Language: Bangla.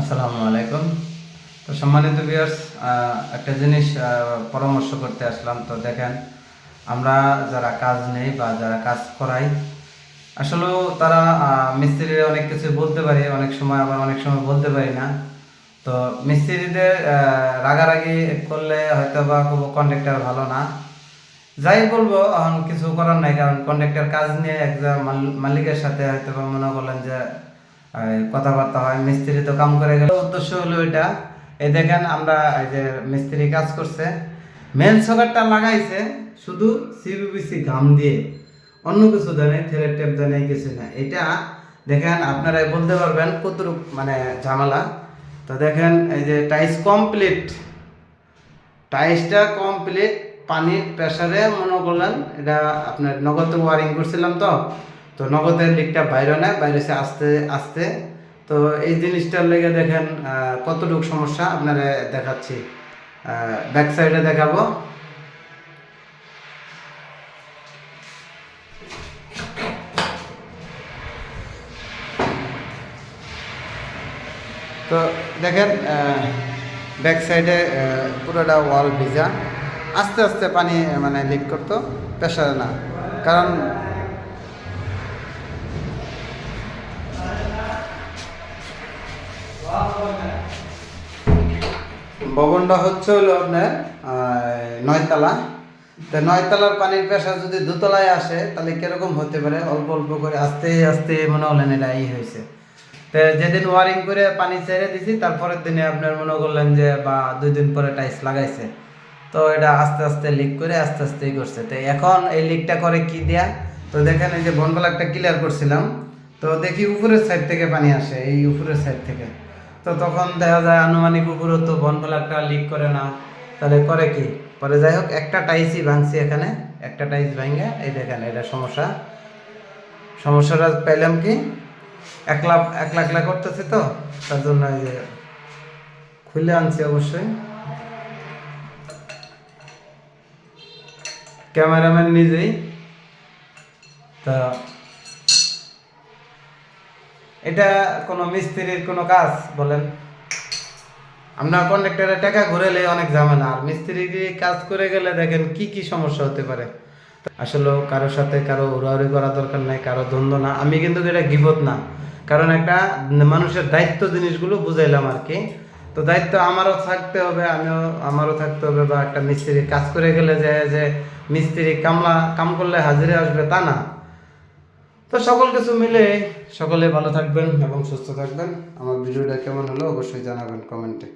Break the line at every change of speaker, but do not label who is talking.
আসসালামু আলাইকুম। তো সম্মানিত ভিউয়ার্স, একটা জিনিস পরামর্শ করতে আসলাম। তো দেখেন, আমরা যারা কাজ নেই বা যারা কাজ করাই, আসলেও তারা মিস্ত্রিরা অনেক কিছু বলতে পারি, অনেক সময় আবার অনেক সময় বলতে পারি না। তো মিস্ত্রিদের রাগারাগি করলে হয়তো বা কোনো কন্ট্রাক্টর ভালো না, যাই বলবো এখন কিছু করার নাই, কারণ কন্ট্রাক্টর কাজ নিয়ে একজন মালিকের সাথে হয়তো বা মনে করলেন যে কথাবার্তা হয়, মিস্ত্রি তো কাম করে গেল। উদ্দেশ্য হলো এটা, এই দেখেন আমরা এই যে মিস্ত্রি কাজ করছে, মেন সকেটটা লাগাইছে শুধু সিবিবিসি ঘাম দিয়ে, অন্য কিছু দেয় থ্রেড টেপ দেয় কিছু না। এটা দেখেন আপনারা বলতে পারবেন কতটুক মানে ঝামেলা। তো দেখেন এই যে টাইসটা কমপ্লিট পানির প্রেসারে মনে করলেন, এটা আপনার নগদে ওয়ারিং করছিলাম। তো নগদের দিকটা বাইরে নেয়, বাইরে সে আস্তে আস্তে। তো এই জিনিসটার লেগে দেখেন কতটুকু সমস্যা আপনারা দেখাচ্ছি, ব্যাক সাইডে দেখাবো। তো দেখেন ব্যাক সাইডে পুরোটা ওয়াল ভিজা, আস্তে আস্তে পানি মানে লিক করতো, প্রেশারে না। কারণ ভবনটা হচ্ছে হলো আপনার 9 তলা। তো 9 তলার পানির প্রেশার যদি 2 তলায় আসে তাহলে কিরকম হতে পারে, অল্প অল্প করে আস্তে আস্তে মনে হলেন এটা হয়েছে। তো যেদিন ওয়ারিং করে পানি ছেড়ে দিছি, তারপরের দিনে আপনার মনে করলেন যে বা 2 দিন পরে টাইলস লাগাইছে, তো এটা আস্তে আস্তে লিক করে আস্তে আস্তেই করছে। তো এখন এই লিকটা করে কি দেয়া, তো দেখেন এই যে বনপ্লাগটা ক্লিয়ার করছিলাম, তো দেখি উপরের সাইড থেকে পানি আসে, এই উপরের সাইড থেকে। তো তখন দেখা যায় আনুমানিক উপরে তো বনপ্লাগটা লিক করে না, তাহলে করে কি, পরে যাই হোক একটা টাইসই ভাঙছি এখানে, একটা টাইস ভাঙে এই দেখেন এটা সমস্যাটা পেলাম কি, একলা একলা করতেছে, তো তার জন্য এই যে খুলে আনছি অবশ্যই, ক্যামেরাম্যান নিজেই। তা এটা কোনো মিস্ত্রির কোনো কাজ বলেন, আমরা কন্ট্রাক্টরের টাকা ঘুরেলে অনেক ঝামেলা, আর মিস্ত্রি কাজ করে গেলে দেখেন কি কি সমস্যা হতে পারে। আসলে কারোর সাথে কারো উড়াউড়ি করা দরকার নাই, কারো দ্বন্দ্ব না। আমি কিন্তু এটা গিবত না, কারণ একটা মানুষের দায়িত্ব জিনিসগুলো বুঝাইলাম আর কি। তো দায়িত্ব আমারও থাকতে হবে, আমারও থাকতে হবে, বা একটা মিস্ত্রি কাজ করে গেলে যে মিস্ত্রি কাম করলে হাজিরে আসবে তা না। তো সকল কিছু মিলে সকলে ভালো থাকবেন এবং সুস্থ থাকবেন। আমার ভিডিওটা কেমন হলো অবশ্যই জানাবেন কমেন্টে।